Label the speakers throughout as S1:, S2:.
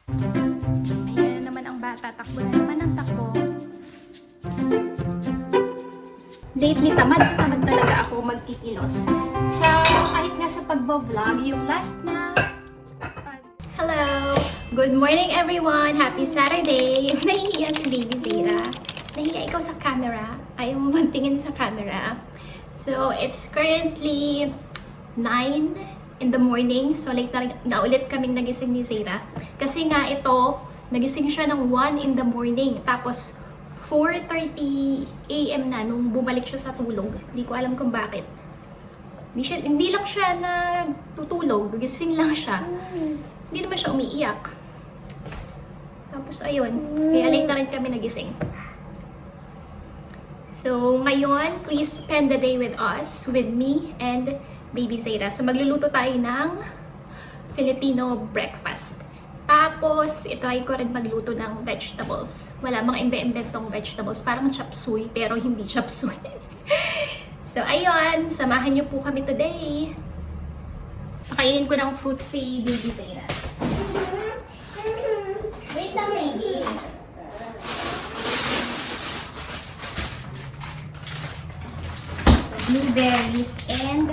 S1: Ayan na naman ang bata, takbo na naman ang takbo. Lately, tamad talaga ako magkikilos. So, kahit nga sa pagbo-vlog, yung last na... Hello! Good morning everyone! Happy Saturday! Nahihiya si Baby Zara. Nahihiya ikaw sa camera. Ayaw mo magtingin sa camera. So, it's currently 9 in the morning. So, like na ulit kaming nagising ni Zara. Kasi nga ito, nagising siya ng 1 in the morning. Tapos, 4:30 AM na nung bumalik siya sa tulog. Hindi ko alam kung bakit. Hindi lang siya natutulog. Gising lang siya. Hindi naman siya umiiyak. Tapos, ayun. Kaya late na rin kami nagising. So, ngayon, please spend the day with us, with me, and Baby Zara. So, magluluto tayo ng Filipino breakfast. Tapos, itry ko rin magluto ng vegetables. Wala mga imbe-imbentong vegetables. Parang chop suey, pero hindi chop suey. So, ayun. Samahan niyo po kami today. Pakainin ko ng fruit si Baby Zara. Wait lang, baby. Blueberries and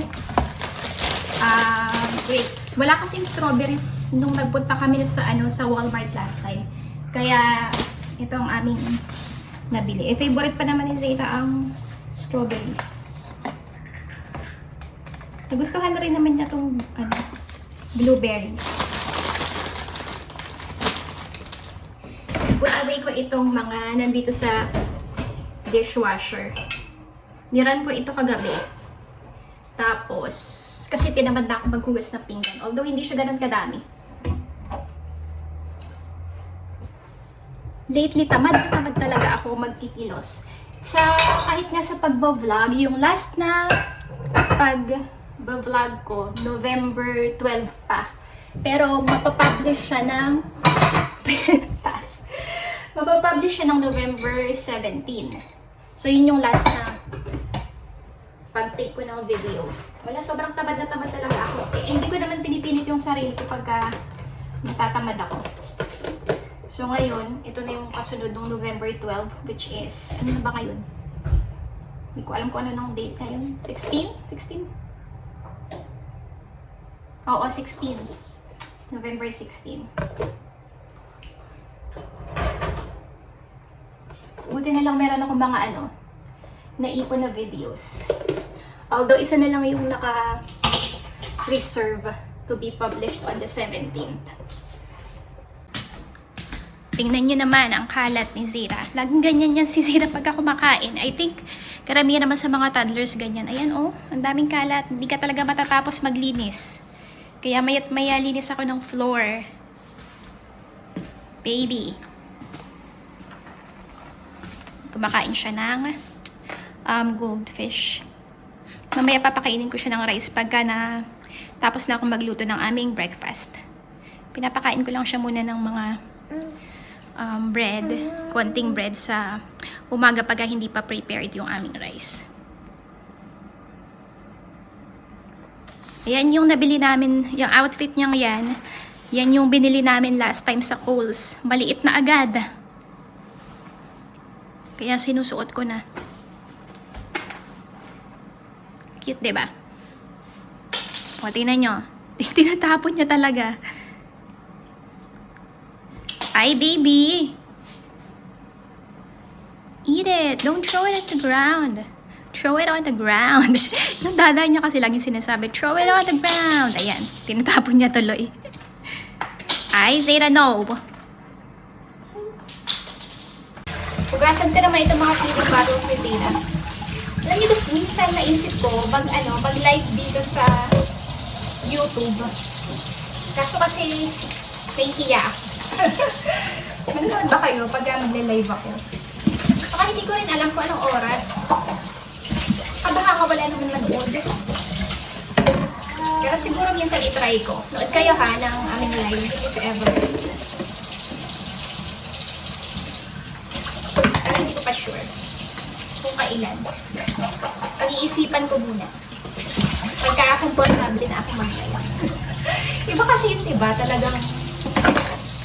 S1: grapes. Wala kasing strawberries nung nagpunta kami sa Walmart last time. Kaya ito ang aming nabili. Favorite pa naman ni Zeta ang strawberries. Nagustuhan na rin naman niya itong blueberries. Put away ko itong mga nandito sa dishwasher. Niran ko ito kagabi. Tapos, kasi tinamad na ako maghugas ng pinggan. Although, hindi siya ganun kadami. Lately, tamad talaga ako magkikilos. Kahit nga sa pagbo-vlog, yung last na pag-vlog ko, November 12 pa. Pero, mapapublish siya ng mapapublish siya ng November 17. So, yun yung last na pag-take ko ng video. Wala, sobrang tamad na tamad talaga ako. Hindi ko naman pinipilit yung sarili ko pagka natatamad ako. So ngayon, ito na yung kasunod ng November 12, which is, ano na ba ngayon? Hindi ko alam kung ano ng date ngayon. 16? 16? Oo, 16. November 16. Buti na lang meron akong mga naipon na videos. Although, isa na lang yung naka-reserve to be published on the 17th. Tingnan nyo naman ang kalat ni Zara. Laging ganyan yan si Zara pagka kumakain. I think, karamihan naman sa mga toddlers ganyan. Ayan ang daming kalat. Hindi ka talaga matatapos maglinis. Kaya maya't maya linis ako ng floor. Baby. Kumakain siya ng goldfish. Mamaya papakainin ko siya ng rice pagka tapos na akong magluto ng aming breakfast. Pinapakain ko lang siya muna ng mga bread, konting bread sa umaga pagka hindi pa prepared yung aming rice. Ayan yung nabili namin, yung outfit niyang yan. Yan yung binili namin last time sa Kohl's. Maliit na agad. Kaya sinusuot ko na. Cute, diba? O, tingnan nyo. Tinatapon niya talaga. Ay, baby! Eat it! Don't throw it at the ground. Throw it on the ground. Yung dada niya kasi laging sinasabi, throw it on the ground. Ayan, tinatapon niya tuloy. Ay, Zara, no! Hugasan ko naman itong mga feeding bottles ni Zara. Alam niyo, minsan naisip ko, mag-live dito sa YouTube. Kaso kasi, nahihiya ako. Manonood ba kayo pag mag-live ako? Baka hindi ko rin alam kung anong oras. Baka wala naman manood. Pero siguro minsan itry ko. Nood kayo ng aming live, if ever. Pero hindi ko pa sure kung kailan. Pag-iisipan ko muna. Pagka-comfortable na ako mag-live. Iba kasi yun, diba? Talagang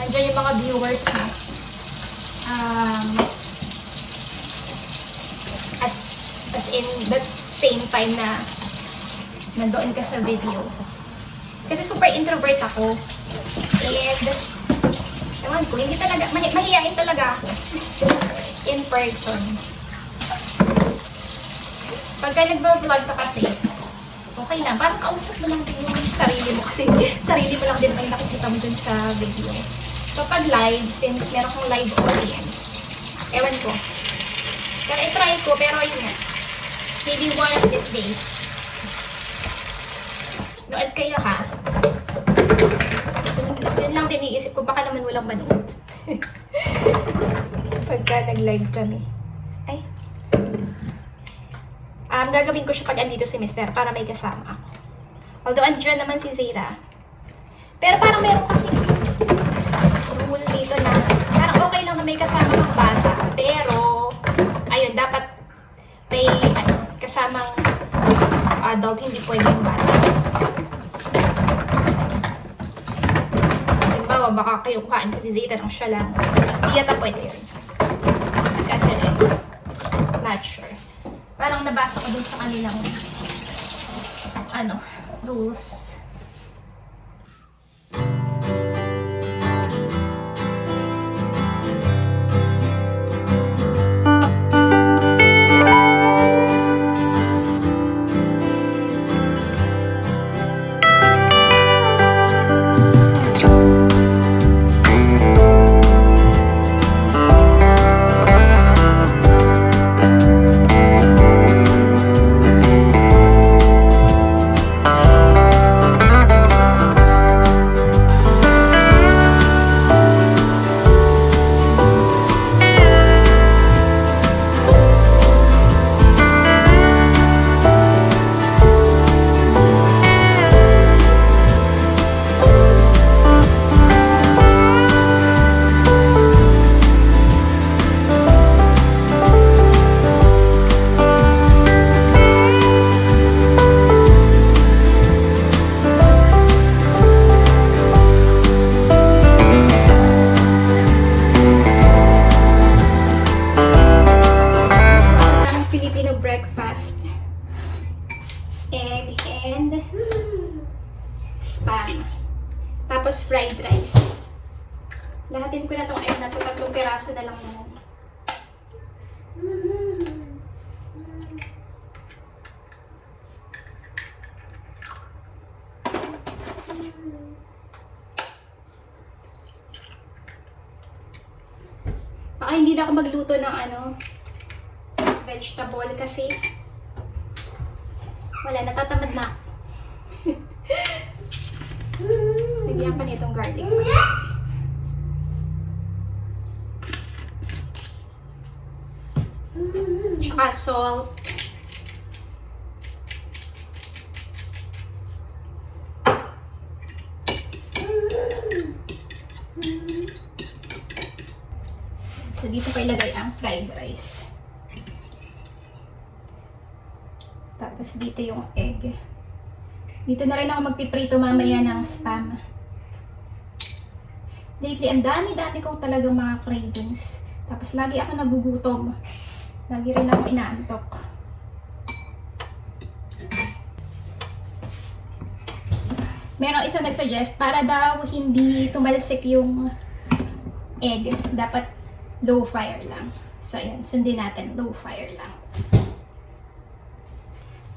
S1: nandiyan yung mga viewers mo. As in that same time na nandoon ka sa video. Kasi super introvert ako. And ewan ko, hindi talaga, mahihain talaga ako in person. Pagka nagbablog ka kasi, okay lang. Parang kausap mo lang din yung sarili mo kasi sarili mo lang din may nakikita mo dun sa video. So pag live, since meron kong live audience, ewan ko. Pero i-try ko, pero yun nga. Maybe one of these days. Nood kayo ha. Yun lang din iisip ko, baka naman walang manood. Pagka nag-live kami. Ay. Gagawin ko siya pag andito si Mister para may kasama ako. Although andyan naman si Zayra. Pero parang meron kasi rule dito na parang okay lang na may kasama ng bata. Pero, ayun, dapat may kasamang adult, hindi pwede yung bata. Halimbawa, baka kinukuhaan ko si Zayra ng siya lang. Hindi yata pwede yun. Kasi, not sure. Parang nabasa ko dun sa kanilang rules. Breakfast, egg and spam, tapos fried rice. Lahatin ko na itong egg na ito, 3 piraso na lang naman. Baka hindi na ako magluto ng vegetable kasi wala, natatamad na ako. Bigyan pa nitong garlic. Tsaka salt. So dito ko ilagay ang fried rice. Tapos dito yung egg. Dito na rin ako magpiprito mamaya ng spam. Lately, ang dami-dami kong talagang mga cravings. Tapos lagi ako nagugutom. Lagi rin ako inaantok. Merong isa nagsuggest, para daw hindi tumalsik yung egg, dapat low fire lang. So ayan, sundin natin, low fire lang.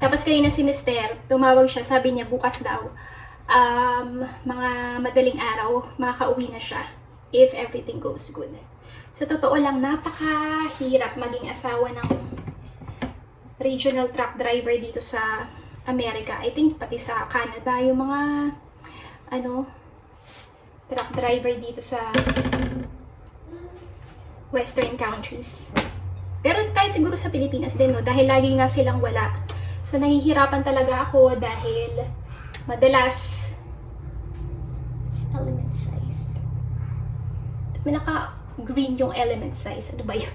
S1: Tapos kanina si Mister, tumawag siya, sabi niya bukas daw, mga madaling araw, makakauwi na siya if everything goes good. Sa totoo lang, napakahirap maging asawa ng regional truck driver dito sa Amerika. I think pati sa Canada, yung mga truck driver dito sa western countries. Pero kahit siguro sa Pilipinas din, no, dahil lagi nga silang wala. So, nahihirapan talaga ako dahil madalas it's element size. May naka-green yung element size. Ano ba yun?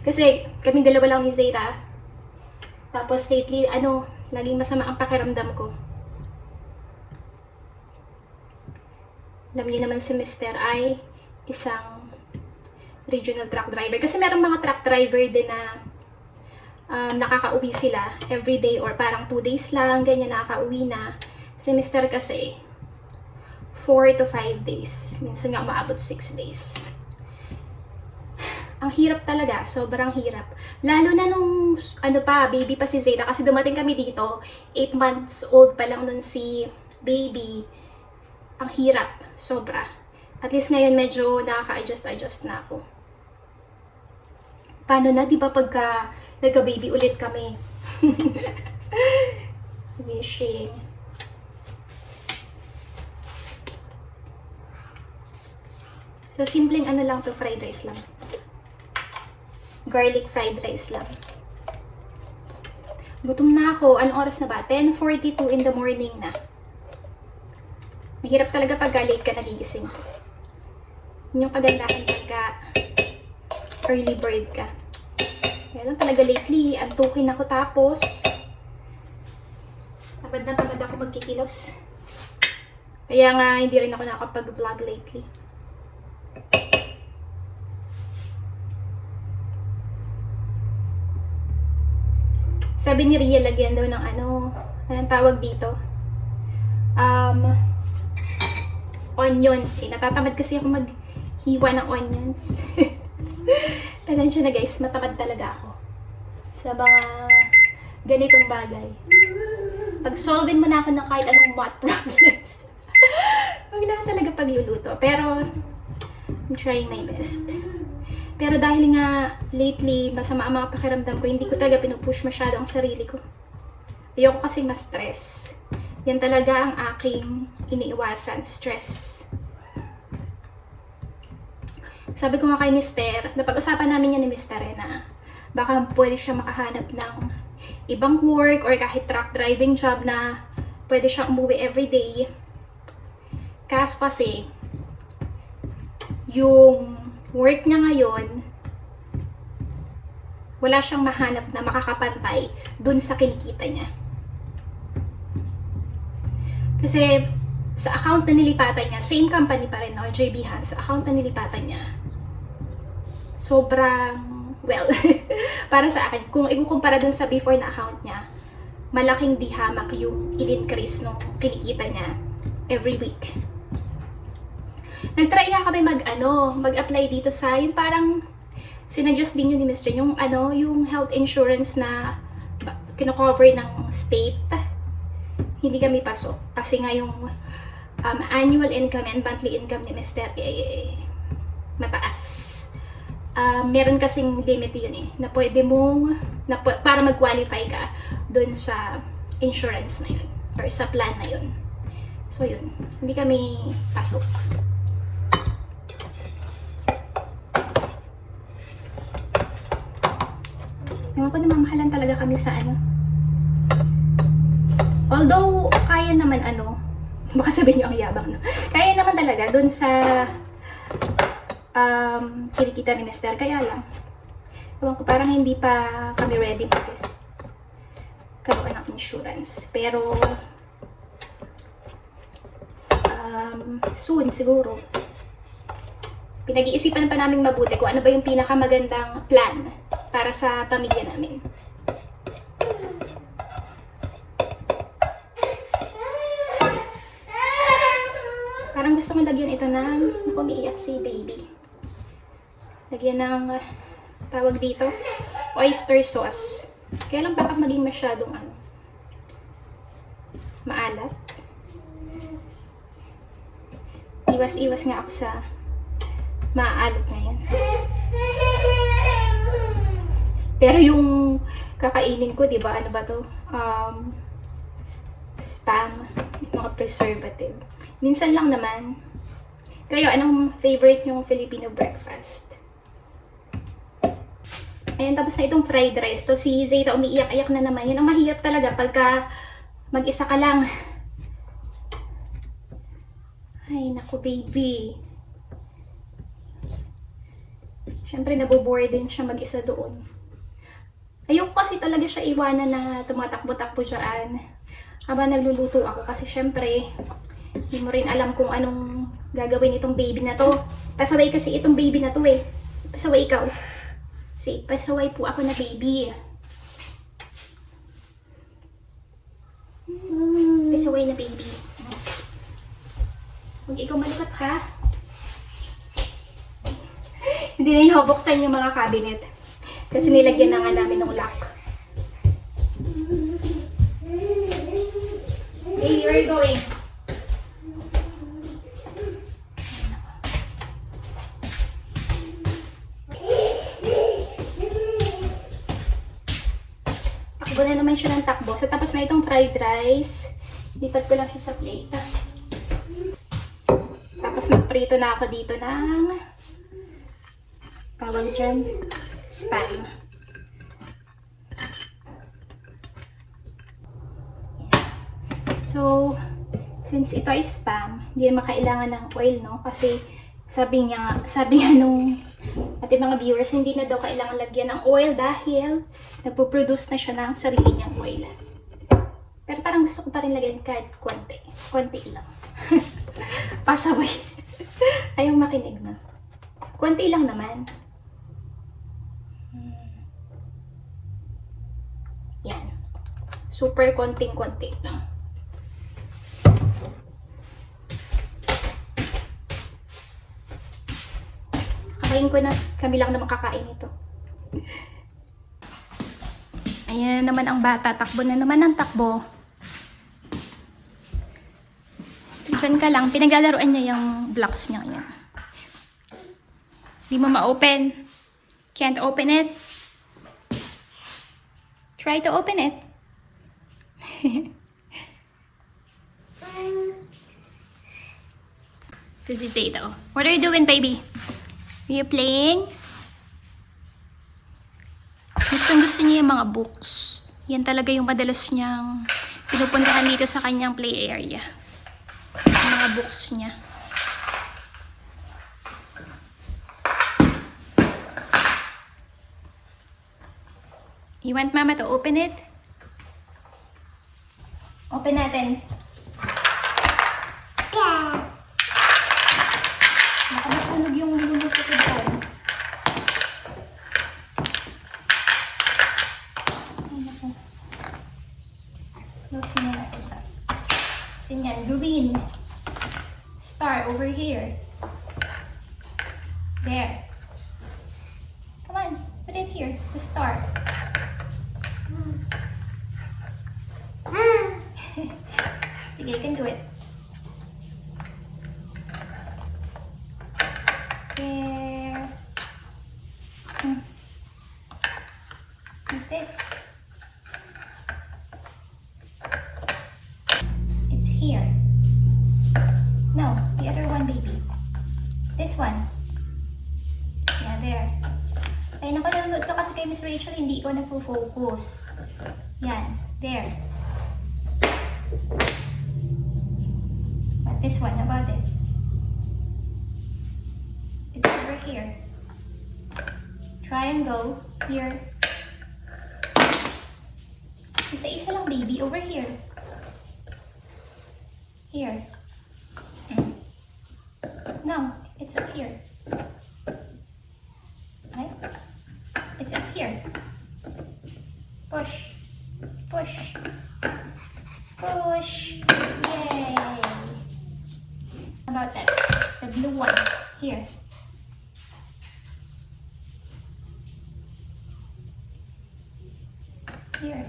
S1: Kasi kaming dalawa lang ni Zayra. Tapos lately, laging masama ang pakiramdam ko. Alam niyo naman si Mr. ay isang regional truck driver. Kasi meron mga truck driver din na nakaka-uwi sila every day or parang 2 days lang, ganyan nakaka-uwi na. Si Mr. kasi 4 to 5 days. Minsan nga umaabot 6 days. Ang hirap talaga, sobrang hirap. Lalo na nung, baby pa si Zeta. Kasi dumating kami dito, 8 months old pa lang nun si baby. Ang hirap, sobra. At least ngayon medyo nakaka-adjust na ako. Paano na, di ba pagka nagka-baby ulit kami? Wishing. So, simpleng lang to, fried rice lang. Garlic fried rice lang. Gutom na ako. Anong oras na ba? 10:42 in the morning na. Mahirap talaga pag late ka nagigising. Yun yung kagandahan pagka early bird ka. Kaya lang talaga lately, antukin ako tapos tamad na tamad ako magkikilos. Kaya nga hindi rin ako nakapag-vlog lately. Sabi ni Ria, lagyan daw ng anong tawag dito? Onions. Natatamad kasi ako maghiwa ng onions. Pasensya na guys, matamad talaga ako sa mga ganitong bagay. Pag-solvein mo na ako ng kahit anong math problems. Huwag na talaga pagluluto. Pero, I'm trying my best. Pero dahil nga lately, masama ang mga pakiramdam ko, hindi ko talaga pinupush masyado ang sarili ko. Ayoko kasi ma-stress. Yan talaga ang aking iniiwasan, stress. Sabi ko nga kay Mister, napag-usapan namin yan ni Mister na baka pwede siya makahanap ng ibang work or kahit truck driving job na pwede siya umuwi everyday. Kaso kasi, yung work niya ngayon, wala siyang mahanap na makakapantay dun sa kinikita niya. Kasi sa account na nilipatan niya, same company pa rin, JB Hans, sa account na nilipatan niya, sobrang, well, para sa akin, kung ikukumpara dun sa before na account niya, malaking dihamak yung in-increase nung kinikita niya every week. Nag-try nga kami mag-apply dito sa, yung parang, sinadjust din yun ni Mr. Yung yung health insurance na kino-cover ng state. Hindi kami pasok. Kasi nga yung annual income and monthly income ni Mr. Mataas. Meron kasing limit yun na pwede mong, para mag-qualify ka dun sa insurance na yun. Or sa plan na yun. So yun, hindi kami pasok. Ewan ko, namamahalan talaga kami sa Although, kaya naman baka sabihin nyo ang yabang, no? Kaya naman talaga dun sa kinikita ni Mr. Kaya lang, ewan ko, parang hindi pa kami ready magkaroon ng insurance. Pero, soon siguro. Pinag-iisipan pa namin mabuti kung ano ba yung pinakamagandang plan para sa pamilya namin. Parang gusto kong lagyan ito ng, umiiyak si baby. Lagyan ng, tawag dito, oyster sauce. Kaya lang baka maging masyadong maalat. Iwas-iwas nga ako sa maalat ngayon. Pero yung kakainin ko, di ba, ano ba to? Spam, mga preservative. Minsan lang naman. Kayo, anong favorite yung Filipino breakfast? Ayan, tapos na itong fried rice. To si Zeta, umiiyak-iyak na naman. Yan ang mahirap talaga pagka mag-isa ka lang. Ay, naku, baby. Siyempre, nabobore din siya mag-isa doon. Ayoko kasi talaga siya iwanan na tumatakbo-takbo dyan habang nagluluto ako. Kasi syempre, hindi mo rin alam kung anong gagawin itong baby na to. Pasaway kasi itong baby na to eh. Pasaway ikaw. See, pasaway po ako na baby. Pasaway na baby. Huwag ikaw malukat ha. Hindi na yung buksan yung mga cabinet. Kasi nilagyan na nga namin ng lock. Baby, where are you going? Takbo na naman siya ng takbo. So, tapos na itong fried rice. Lipat ko lang siya sa plate. Tapos magprito na ako dito ng tawag dyan, spam. So, since ito ay spam, hindi naman kailangan ng oil, no? Kasi sabi niya nung ating mga viewers, hindi na daw kailangan lagyan ng oil dahil nagpo-produce na siya ng sarili niyang oil. Pero parang gusto ko pa rin lagyan kahit konti. Konti lang. Pasaway. Ayaw makinig na. Konti lang naman. Yan. Super konting-konti lang. Kakain ko na. Kami lang naman kakain ito. Ayan naman ang bata. Takbo na naman ang takbo. Diyan ka lang. Pinaglalaroan niya yung blocks niya. Yan. Di mo ma-open. Can't open it. Try to open it. This is Zeta. What are you doing, baby? Are you playing? Gusto niya yung mga books. Yan talaga yung madalas niyang pinupuntahan dito sa kanyang play area. Yung mga books niya. You want mama to open it? Open natin. Yeah. Nakamasanog yung luluto ko doon. Close mo na ito. Kasi yan, green. Star over here. There. Come on, put it here. The star. Sige, you can do it. There. Like this. It's here. No, the other one, baby. This one. Yeah, there. Ay, naku, nanonood ka kasi kay Miss Rachel, hindi ko nagpo-focus. Yan, there. But this one, about this? It's over here. Triangle, here. Isa-isa lang, baby, over here. Here. No, it's up here. Right? It's up here. Push. Push. Push. Yay! How about that? The blue one. Here. Here.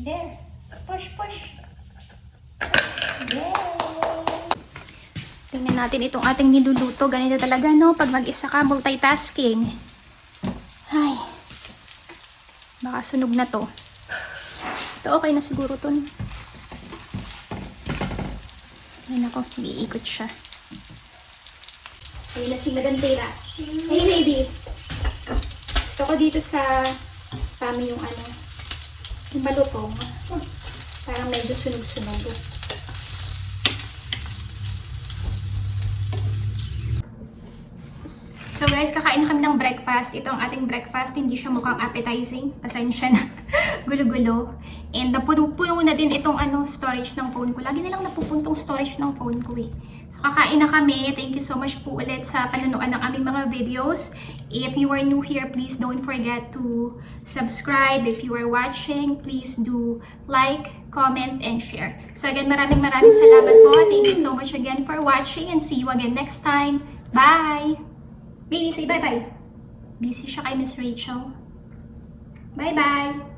S1: There. Push, push. Yay! Tingnan natin itong ating niluluto. Ganito talaga, no? Pag mag-isa ka, multitasking. Ay. Baka sunog na to. Ito, okay na siguro to. Ay, nako. Iikot siya. Ay, lasing-lagan tira. Hey, baby. Gusto ko dito sa spam yung ano, yung malutong. Parang medyo sunog-sunog. So guys, kakain na kami ng breakfast. Ito ang ating breakfast. Hindi siya mukhang appetizing. Pasensya na. Gulo-gulo. And napuno na din itong storage ng phone ko. Lagi na lang napupuntong storage ng phone ko eh. So kakain na kami. Thank you so much po ulit sa panonood ng aming mga videos. If you are new here, please don't forget to subscribe. If you are watching, please do like, comment, and share. So again, maraming salamat po. Thank you so much again for watching and see you again next time. Bye! Baby, say bye-bye. Busy siya kay Miss Rachel. Bye-bye!